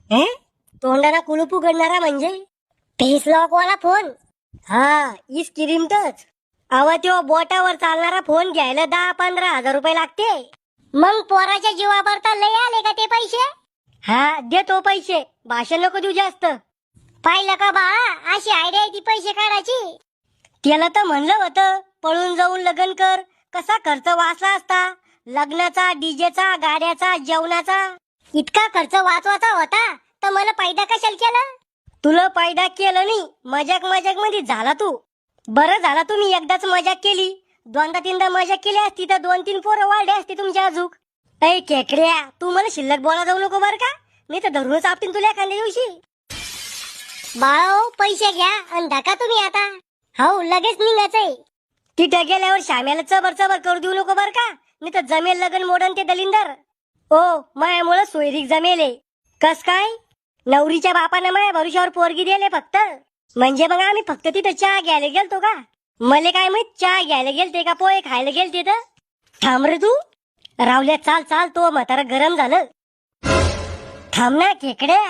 हे तोंडाला कुलूप उघडणारा म्हणजे फेस लॉक वाला फोन. हा ई स्क्रीन टच. अव तो बोटावर चालणारा फोन घ्यायला 10-15 हजार रुपये लागते. मग पोराच्या जीवावर तर लय आले का ते पैसे? हा देतो पैसे, भाषण नको देऊ जास्त. पाहिलं का बा, अशी आयडिया आहे ती पैसे काढायची. त्याला तर म्हणलं होतं पळून जाऊन लग्न कर, कसा खर्च वाचला असता. लग्नाचा, डीजेचा, गाड्याचा, जेवणाचा इतका खर्च वाचवाचा होता तर मला पैदा कशाला केला? तुला पैदा केलं नाही, मजाक मजाक मध्ये झाला तू. बरं झाला तुम्ही एकदाच मजाक केली, दोनदा तीनदा मजाक केली असती तर 2-3 पोरं वाढले असते तुमच्या अजूक. ऐ केकड्या, तू मला शिल्लक बोला जाऊ नको बर का, मी तर धरूनच आपटीन तुला एखाद्या दिवशी. बाळो पैसे घ्या आणि ढका तुम्ही आता. हो लगेच निघायचंय. तिथे गेल्यावर श्याम्याला चबर चबर करू देऊ नको बर का, मी तर जमेल लगन मोडन ते दलिंदर. ओ मायामुळे सोयरीक जमेले. कस काय? नवरीच्या बापानं माया भरुशावर पोरगी दिले फक्त. म्हणजे मग आम्ही फक्त तिथं चहा घ्यायला गेलतो का? मले काय माहित चहा घ्यायला गेलते का पोहे खायला गेलते तर. थांब रे तू. रावल्या चाल चाल, तो म्हातारा गरम झालं. थांब ना खेकड्या.